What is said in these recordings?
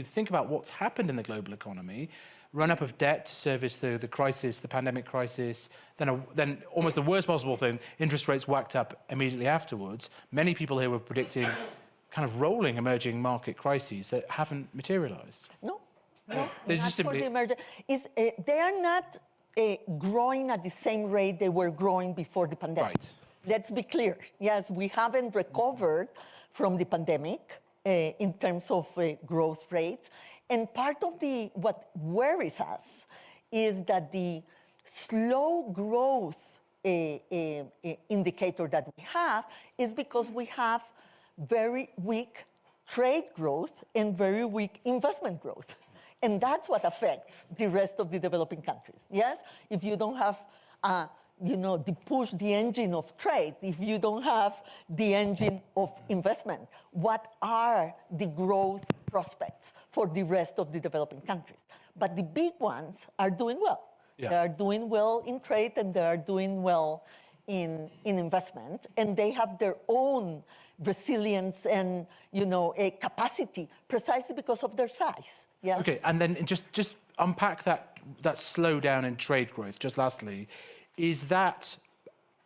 you think about what's happened in the global economy, run-up of debt to service the crisis, the pandemic crisis, then almost the worst possible thing, interest rates whacked up immediately afterwards. Many people here were predicting kind of rolling emerging market crises that haven't materialised. No, They're not just simply... for the they are not growing at the same rate they were growing before the pandemic. Right. Let's be clear. Yes, we haven't recovered from the pandemic in terms of growth rates. And part of what worries us is that the slow growth indicator that we have is because we have very weak trade growth and very weak investment growth. And that's what affects the rest of the developing countries. Yes, if you don't have the engine of trade, if you don't have the engine of investment, what are the growth prospects for the rest of the developing countries? But the big ones are doing well. Yeah. They are doing well in trade and they are doing well in investment, and they have their own resilience and a capacity precisely because of their size. Yeah. Okay, and then just unpack that slowdown in trade growth. Just lastly, is that,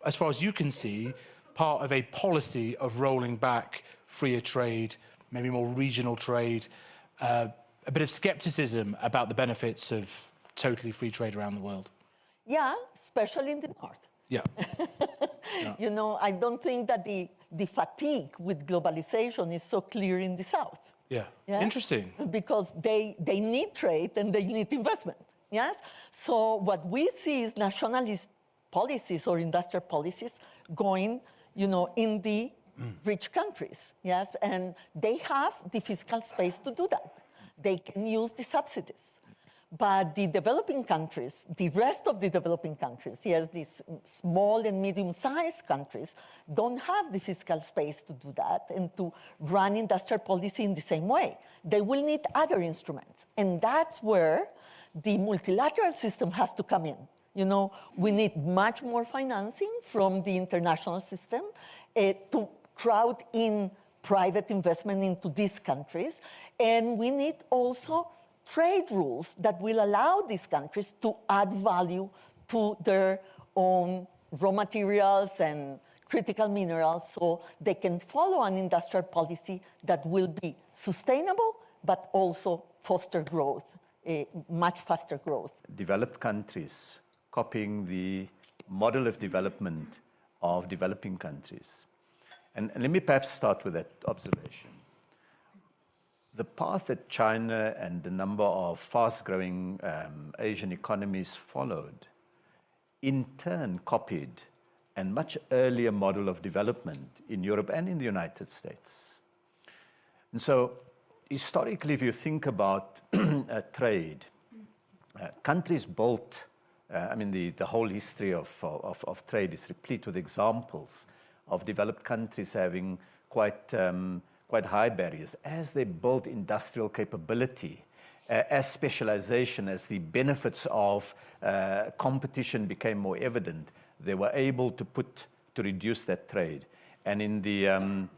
as far as you can see, part of a policy of rolling back freer trade, maybe more regional trade, a bit of scepticism about the benefits of totally free trade around the world? Yeah, especially in the north. Yeah. Yeah. I don't think that the fatigue with globalization is so clear in the south. Yeah. Interesting. Because they need trade and they need investment. Yes. So what we see is nationalist policies or industrial policies going, in the rich countries. Yes. And they have the fiscal space to do that. They can use the subsidies. But the developing countries, the rest of the developing countries, yes, these small and medium-sized countries, don't have the fiscal space to do that and to run industrial policy in the same way. They will need other instruments. And that's where the multilateral system has to come in. We need much more financing from the international system to crowd in private investment into these countries. And we need also trade rules that will allow these countries to add value to their own raw materials and critical minerals so they can follow an industrial policy that will be sustainable but also foster growth, much faster growth. Developed countries copying the model of development of developing countries. And let me perhaps start with that observation. The path that China and a number of fast-growing Asian economies followed, in turn copied a much earlier model of development in Europe and in the United States. And so, historically, if you think about trade, countries built, the whole history of trade is replete with examples of developed countries having quite high barriers. As they built industrial capability, as specialization, as the benefits of competition became more evident, they were able to reduce that trade. And in the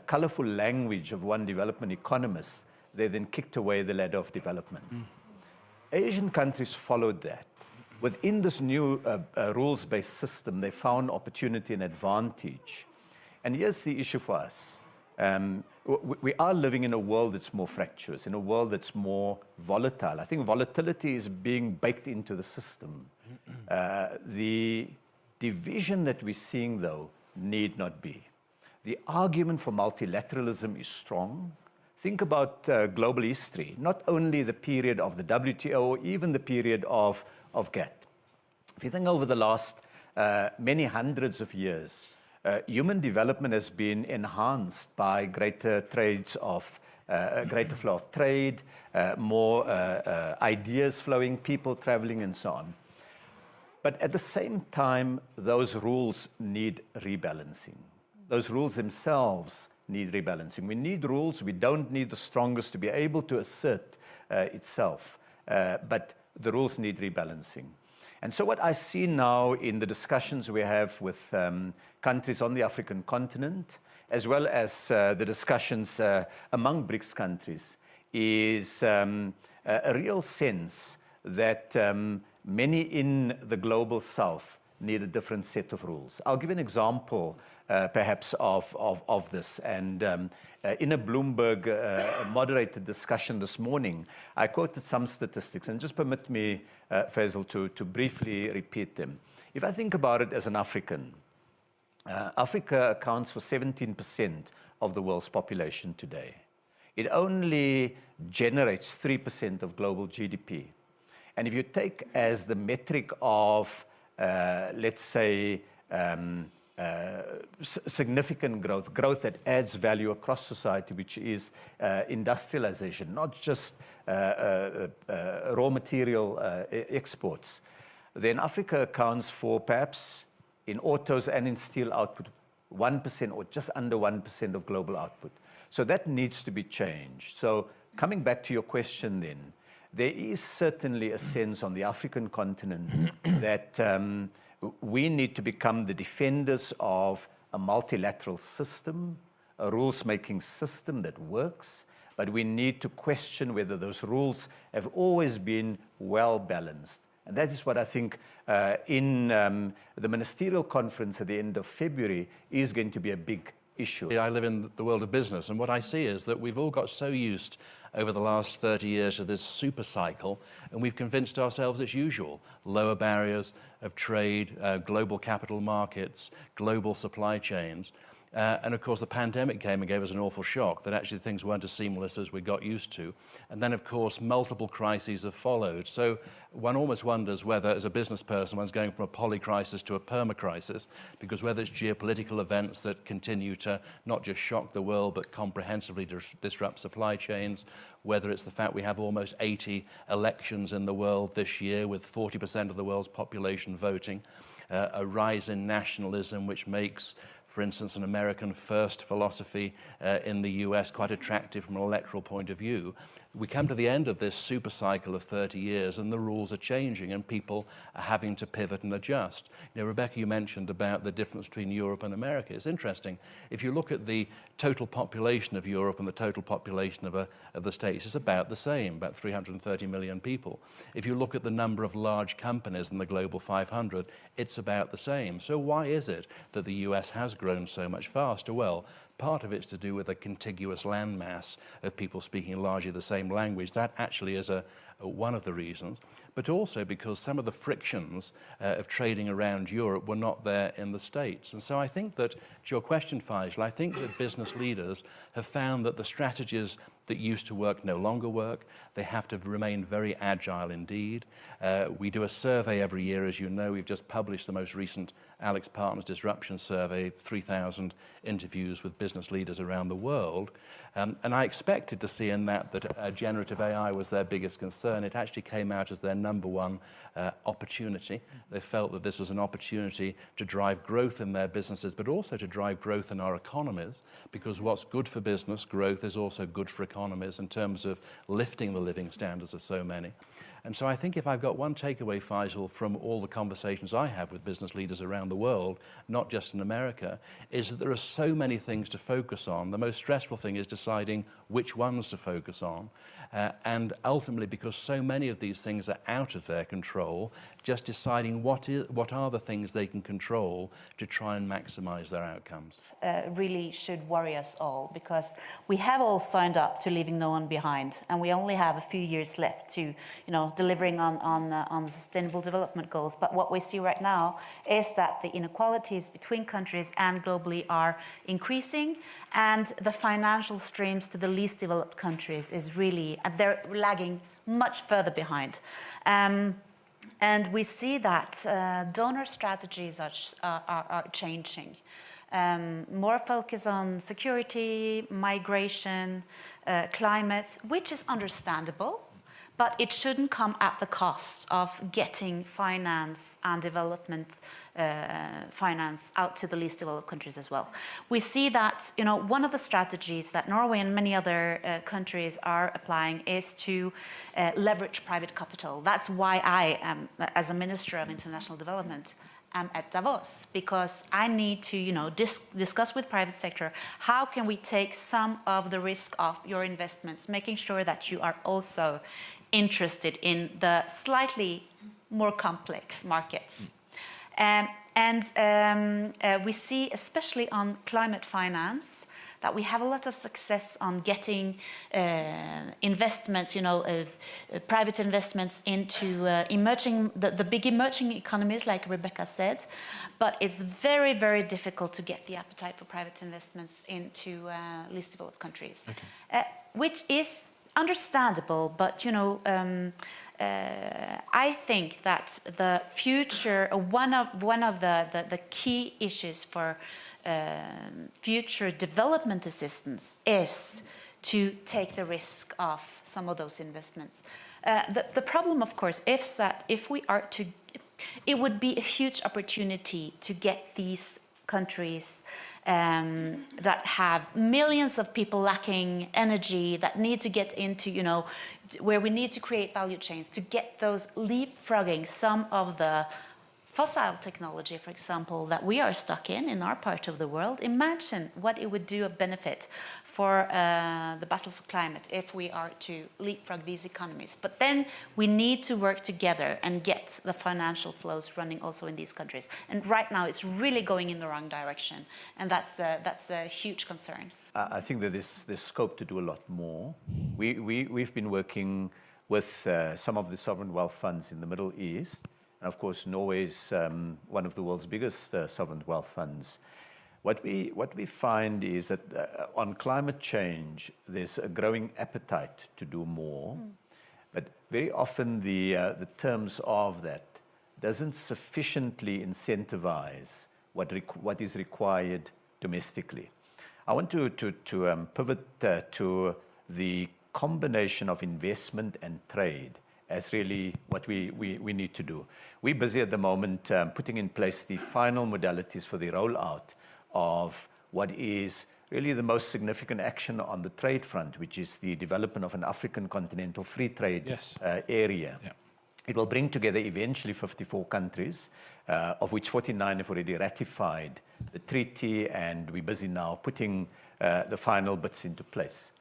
colorful language of one development economist, they then kicked away the ladder of development. Asian countries followed that. Within this new rules-based system, they found opportunity and advantage. And here's the issue for us. We are living in a world that's more fractious, in a world that's more volatile. I think volatility is being baked into the system. The division that we're seeing, though, need not be. The argument for multilateralism is strong. Think about global history, not only the period of the WTO, or even the period of GATT. If you think over the last many hundreds of years, human development has been enhanced by greater greater flow of trade, more ideas flowing, people traveling, and so on. But at the same time, those rules need rebalancing. Those rules themselves need rebalancing. We need rules. We don't need the strongest to be able to assert itself. But the rules need rebalancing. And so what I see now in the discussions we have with countries on the African continent, as well as the discussions among BRICS countries, is a real sense that many in the global south need a different set of rules. I'll give an example perhaps of this. And in a Bloomberg moderated discussion this morning, I quoted some statistics, and just permit me, Faisal, to briefly repeat them. If I think about it as an African, Africa accounts for 17% of the world's population today. It only generates 3% of global GDP. And if you take as the metric of, let's say, significant growth that adds value across society, which is industrialization, not just raw material exports, then Africa accounts for perhaps in autos and in steel output 1% or just under 1% of global output. So that needs to be changed. So coming back to your question then, there is certainly a sense on the African continent that we need to become the defenders of a multilateral system, a rules-making system that works, but we need to question whether those rules have always been well-balanced. And that is what I think in the ministerial conference at the end of February is going to be a big issue. I live in the world of business, and what I see is that we've all got so used over the last 30 years to this super cycle, and we've convinced ourselves it's usual. Lower barriers of trade, global capital markets, global supply chains. And of course, the pandemic came and gave us an awful shock that actually things weren't as seamless as we got used to. And then, of course, multiple crises have followed. So one almost wonders whether, as a business person, one's going from a polycrisis to a permacrisis, because whether it's geopolitical events that continue to not just shock the world, but comprehensively disrupt supply chains, whether it's the fact we have almost 80 elections in the world this year with 40% of the world's population voting, a rise in nationalism which makes, for instance, an American first philosophy in the US quite attractive from an electoral point of view. We come to the end of this super cycle of 30 years and the rules are changing and people are having to pivot and adjust. You know, Rebecca, you mentioned about the difference between Europe and America. It's interesting. If you look at the total population of Europe and the total population of the States, it's about the same, about 330 million people. If you look at the number of large companies in the global 500, it's about the same. So why is it that the US has grown so much faster? Well, part of it's to do with a contiguous landmass of people speaking largely the same language. That actually is one of the reasons, but also because some of the frictions of trading around Europe were not there in the States. And so I think that, to your question, Faisal, I think that business leaders have found that the strategies that used to work no longer work. They have to remain very agile indeed. We do a survey every year, as you know. We've just published the most recent Alex Partners Disruption Survey, 3,000 interviews with business leaders around the world. And I expected to see in that generative AI was their biggest concern. It actually came out as their number one opportunity. They felt that this was an opportunity to drive growth in their businesses, but also to drive growth in our economies, because what's good for business growth is also good for economies in terms of lifting the living standards of so many. And so I think if I've got one takeaway, Faisal, from all the conversations I have with business leaders around the world, not just in America, is that there are so many things to focus on. The most stressful thing is deciding which ones to focus on. And ultimately, because so many of these things are out of their control, just deciding what are the things they can control to try and maximize their outcomes. Really should worry us all, because we have all signed up to leaving no one behind, and we only have a few years left to, delivering on sustainable development goals. But what we see right now is that the inequalities between countries and globally are increasing, and the financial streams to the least developed countries is really, they're lagging much further behind. And we see that donor strategies are changing. More focus on security, migration, climate, which is understandable, but it shouldn't come at the cost of getting finance and development finance out to the least developed countries as well. We see that, one of the strategies that Norway and many other countries are applying is to leverage private capital. That's why I am, as a Minister of International Development, am at Davos, because I need to, discuss with private sector, how can we take some of the risk off your investments, making sure that you are also interested in the slightly more complex markets. We see, especially on climate finance, that we have a lot of success on getting investments, private investments into the big emerging economies, like Rebecca said. But it's very, very difficult to get the appetite for private investments into least developed countries, which is understandable. But I think that the future, one of the key issues for future development assistance is to take the risk of some of those investments. The problem, of course, is that if we are to, it would be a huge opportunity to get these countries that have millions of people lacking energy, that need to get into, where we need to create value chains, to get those leapfrogging some of the fossil technology, for example, that we are stuck in our part of the world. Imagine what it would do a benefit for the battle for climate if we are to leapfrog these economies. But then we need to work together and get the financial flows running also in these countries. And right now it's really going in the wrong direction. And that's a huge concern. I think that there's scope to do a lot more. We've been working with some of the sovereign wealth funds in the Middle East. And of course, Norway is one of the world's biggest sovereign wealth funds. What we find is that on climate change, there's a growing appetite to do more, but very often the terms of that doesn't sufficiently incentivize what is required domestically. I want to pivot to the combination of investment and trade as really what we need to do. We're busy at the moment putting in place the final modalities for the rollout of what is really the most significant action on the trade front, which is the development of an African continental free trade area. Yeah. It will bring together eventually 54 countries, of which 49 have already ratified the treaty, and we're busy now putting the final bits into place.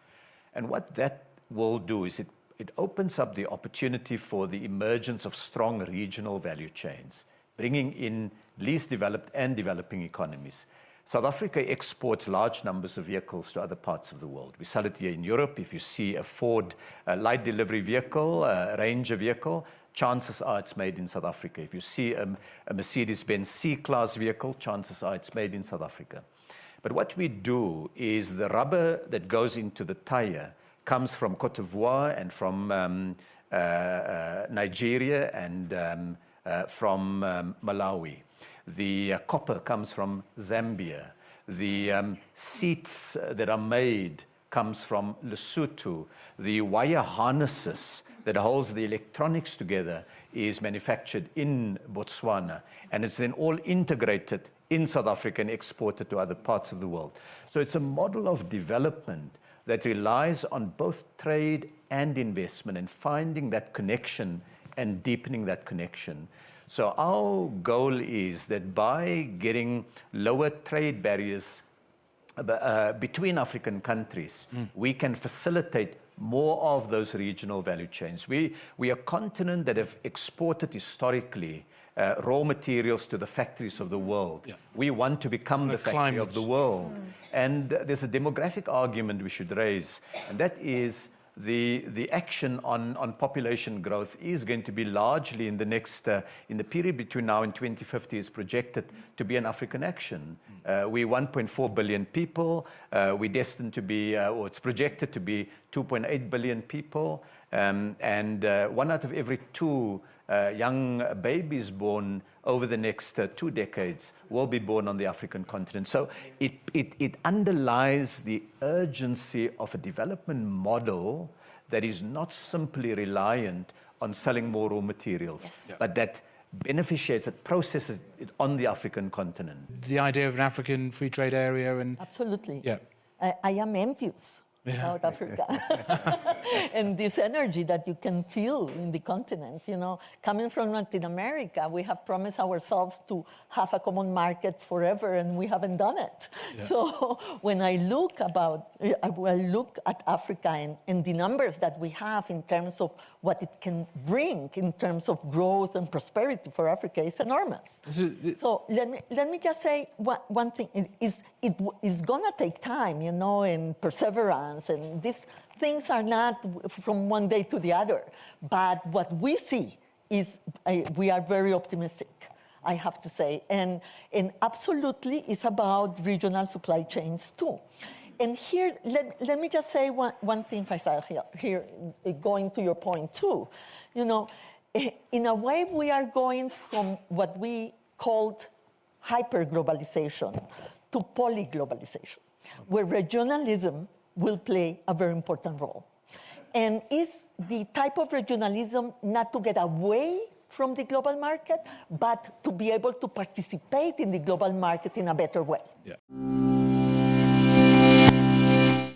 And what that will do is it opens up the opportunity for the emergence of strong regional value chains, bringing in least developed and developing economies. South Africa exports large numbers of vehicles to other parts of the world. We sell it here in Europe. If you see a Ford light delivery vehicle, a Ranger vehicle, chances are it's made in South Africa. If you see a Mercedes-Benz C-Class vehicle, chances are it's made in South Africa. But what we do is the rubber that goes into the tire comes from Cote d'Ivoire and from Nigeria and from Malawi. The copper comes from Zambia. The seats that are made comes from Lesotho. The wire harnesses that holds the electronics together is manufactured in Botswana, and it's then all integrated in South Africa and exported to other parts of the world. So it's a model of development that relies on both trade and investment and finding that connection and deepening that connection. So our goal is that by getting lower trade barriers between African countries, we can facilitate more of those regional value chains. We are a continent that have exported historically raw materials to the factories of the world. Yeah. We want to become the factory of the world. And there's a demographic argument we should raise, and that is the action on population growth is going to be largely in the next, in the period between now and 2050 is projected to be an African action. We're 1.4 billion people. We're destined to be, or it's projected to be 2.8 billion people. And 1 out of every 2 young babies born over the next 2 decades will be born on the African continent. So it underlies the urgency of a development model that is not simply reliant on selling more raw materials, but that beneficiates, that processes it on the African continent. The idea of an African free trade area and... Absolutely. Yeah. I am envious South Africa. And this energy that you can feel in the continent, you know, coming from Latin America, we have promised ourselves to have a common market forever, and we haven't done it. Yeah. So when I look at Africa and the numbers that we have in terms of what it can bring in terms of growth and prosperity for Africa, is enormous. So let me just say one thing. It is going to take time, you know, and perseverance, and these things are not from one day to the other. But what we see is we are very optimistic, I have to say. And absolutely, it's about regional supply chains too. And here, let me just say one thing, Faisal, here, going to your point too. You know, in a way, we are going from what we called hyper-globalization to polyglobalization, where regionalism will play a very important role. And is the type of regionalism not to get away from the global market, but to be able to participate in the global market in a better way. Yeah.